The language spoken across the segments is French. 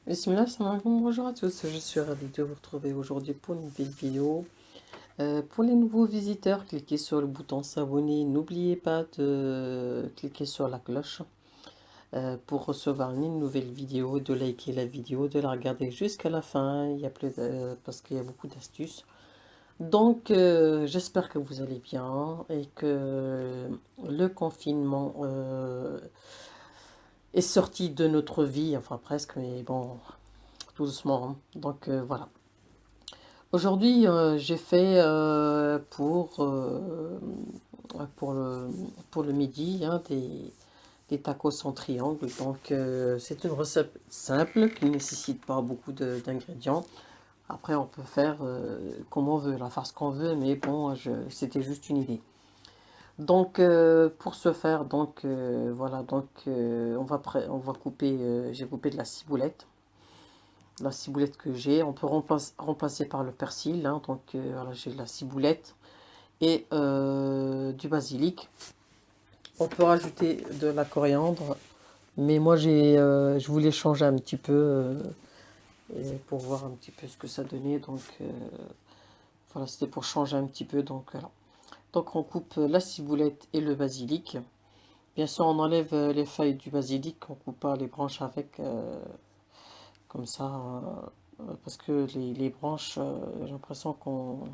Bismillah, salam alaikum, bonjour à tous, je suis ravie de vous retrouver aujourd'hui pour une nouvelle vidéo. Pour les nouveaux visiteurs, cliquez sur le bouton s'abonner, n'oubliez pas de cliquer sur la cloche pour recevoir une nouvelle vidéo, de liker la vidéo, de la regarder jusqu'à la fin, il y a parce qu'il y a beaucoup d'astuces. Donc j'espère que vous allez bien et que le confinement est sorti de notre vie, enfin presque, mais bon, tout doucement, hein. Donc voilà. Aujourd'hui, j'ai fait pour le midi, hein, des tacos en triangle. Donc, c'est une recette simple qui ne nécessite pas beaucoup d'ingrédients. Après, on peut faire comme on veut, la farce qu'on veut, mais bon, c'était juste une idée. Donc, pour ce faire, donc voilà, donc on va couper. J'ai coupé de la ciboulette que j'ai. On peut remplacer par le persil, hein. Donc voilà, j'ai de la ciboulette et du basilic. On peut rajouter de la coriandre, mais moi je voulais changer un petit peu et pour voir un petit peu ce que ça donnait. Donc voilà, c'était pour changer un petit peu. Donc voilà. Donc on coupe la ciboulette et le basilic. Bien sûr, on enlève les feuilles du basilic, on coupe pas les branches avec, comme ça, parce que les branches, j'ai l'impression qu'on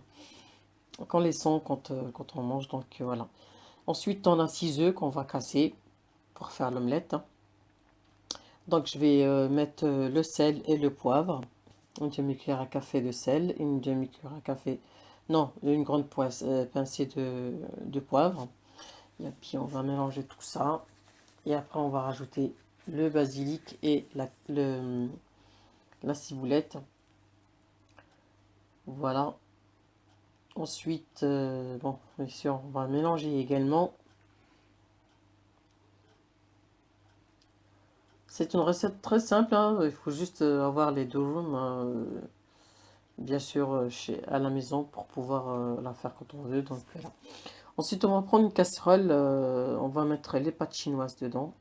les sent quand on mange, donc voilà. Ensuite, on a 6 œufs qu'on va casser pour faire l'omelette, hein. Donc, je vais mettre le sel et le poivre, une demi-cuillère à café de sel, une demi-cuillère à café, non, une grande pincée de poivre. Et puis, on va mélanger tout ça. Et après, on va rajouter le basilic et la ciboulette. Voilà. Ensuite, bon, bien sûr, on va mélanger également. C'est une recette très simple, hein. Il faut juste avoir les durum, bien sûr, à la maison pour pouvoir la faire quand on veut. Donc, voilà. Ensuite, on va prendre une casserole, on va mettre les pâtes chinoises dedans.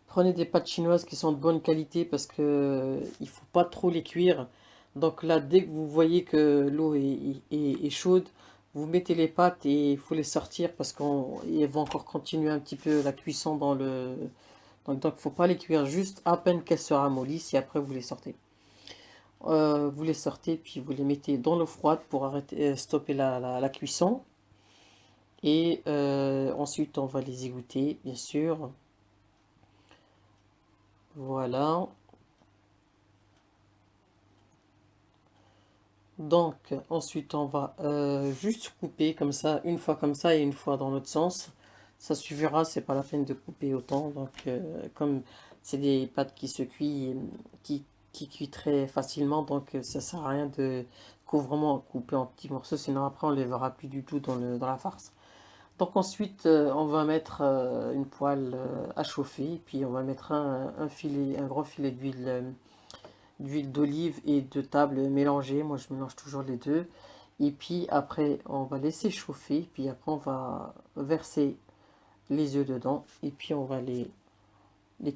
Prenez des pâtes chinoises qui sont de bonne qualité parce que il faut pas trop les cuire. Donc là, dès que vous voyez que l'eau est chaude, vous mettez les pâtes et il faut les sortir parce qu'elles vont encore continuer un petit peu la cuisson dans le... Donc il ne faut pas les cuire juste à peine qu'elles se ramollissent et après vous les sortez. Vous les sortez puis vous les mettez dans l'eau froide pour arrêter, stopper la cuisson. Et ensuite on va les égoutter, bien sûr. Voilà. Donc, ensuite, on va juste couper comme ça, une fois comme ça et une fois dans l'autre sens. Ça suffira, c'est pas la peine de couper autant. Donc, comme c'est des pâtes qui se cuisent, qui, qui cuit très facilement, donc ça sert à rien de vraiment couper en petits morceaux, sinon après on les verra plus du tout dans la farce. Donc ensuite, on va mettre une poêle à chauffer, puis on va mettre un gros filet d'huile d'olive et de table mélangée. Moi, je mélange toujours les deux. Et puis après, on va laisser chauffer. Puis après, on va verser les œufs dedans. Et puis, on va les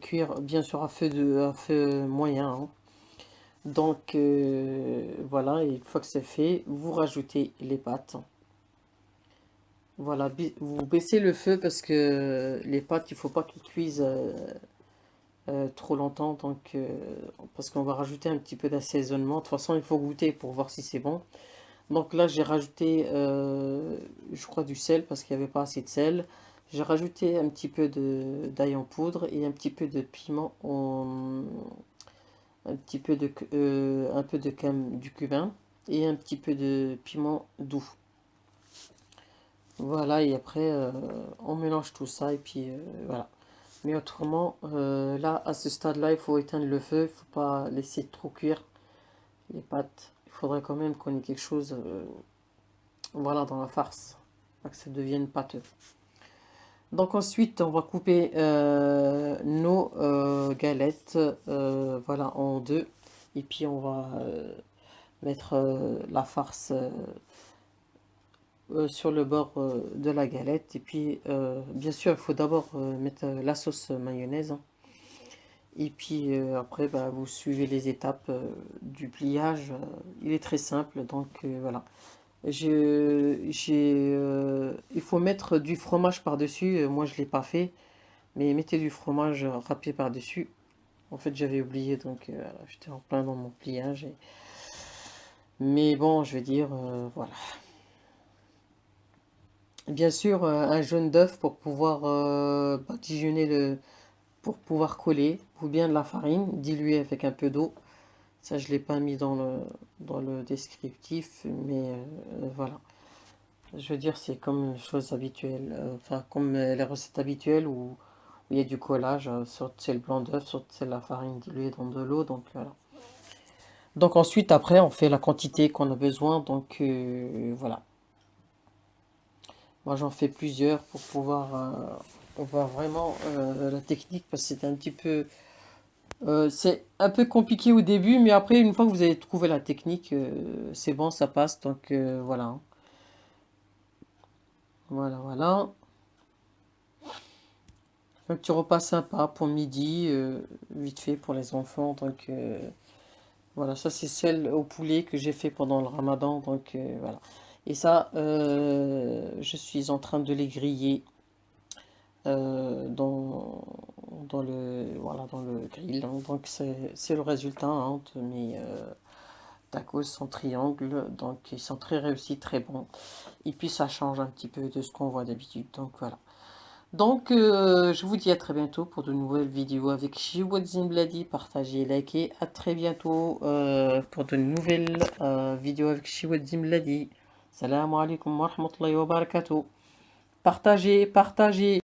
cuire, bien sûr, à feu moyen, hein. Donc, voilà. Et une fois que c'est fait, vous rajoutez les pâtes. Voilà, vous baissez le feu parce que les pâtes, il faut pas qu'ils cuisent trop longtemps. Donc, parce qu'on va rajouter un petit peu d'assaisonnement. De toute façon, il faut goûter pour voir si c'est bon. Donc là, j'ai rajouté, je crois, du sel parce qu'il n'y avait pas assez de sel. J'ai rajouté un petit peu d'ail en poudre et un petit peu de piment, un peu de du cumin et un petit peu de piment doux. Voilà, et après, on mélange tout ça et puis voilà. Mais autrement, là, à ce stade-là, il faut éteindre le feu, il ne faut pas laisser trop cuire les pâtes. Il faudrait quand même qu'on ait quelque chose, voilà, dans la farce, pas que ça devienne pâteux. Donc ensuite, on va couper nos galettes, voilà, en deux. Et puis on va mettre la farce sur le bord de la galette. Et puis, bien sûr, il faut d'abord mettre la sauce mayonnaise, hein. Et puis après, bah, vous suivez les étapes du pliage. Il est très simple, donc voilà. Il faut mettre du fromage par-dessus. Moi, je ne l'ai pas fait, mais mettez du fromage râpé par-dessus. En fait, j'avais oublié, donc voilà, j'étais en plein dans mon pliage. Mais bon, je vais dire, voilà. Bien sûr, un jaune d'œuf pour pouvoir badigeonner pour pouvoir coller, ou bien de la farine diluée avec un peu d'eau. Ça, je ne l'ai pas mis dans le descriptif, mais voilà. Je veux dire, c'est comme les choses habituelles, enfin, comme les recettes habituelles où il y a du collage, soit c'est le blanc d'œuf, soit c'est la farine diluée dans de l'eau, donc voilà. Donc ensuite, après, on fait la quantité qu'on a besoin, donc voilà. Moi, j'en fais plusieurs pour pouvoir voir vraiment la technique, parce que c'est un peu compliqué au début, mais après, une fois que vous avez trouvé la technique, c'est bon, ça passe, donc voilà. Voilà, voilà. Un petit repas sympa pour midi, vite fait pour les enfants. Donc voilà, ça c'est celle au poulet que j'ai fait pendant le ramadan. Donc voilà. Et ça, je suis en train de les griller dans le grill, hein. Donc c'est le résultat hein, de mes tacos en triangle. Donc ils sont très réussis, très bons. Et puis ça change un petit peu de ce qu'on voit d'habitude. Donc voilà. Donc, je vous dis à très bientôt pour de nouvelles vidéos avec Chiwadzin Bladi. Partagez, likez. À très bientôt pour de nouvelles vidéos avec Chiwadzin Bladi. Salam alaikum wa rahmatullahi wa barakatuh. Partagez, partagez.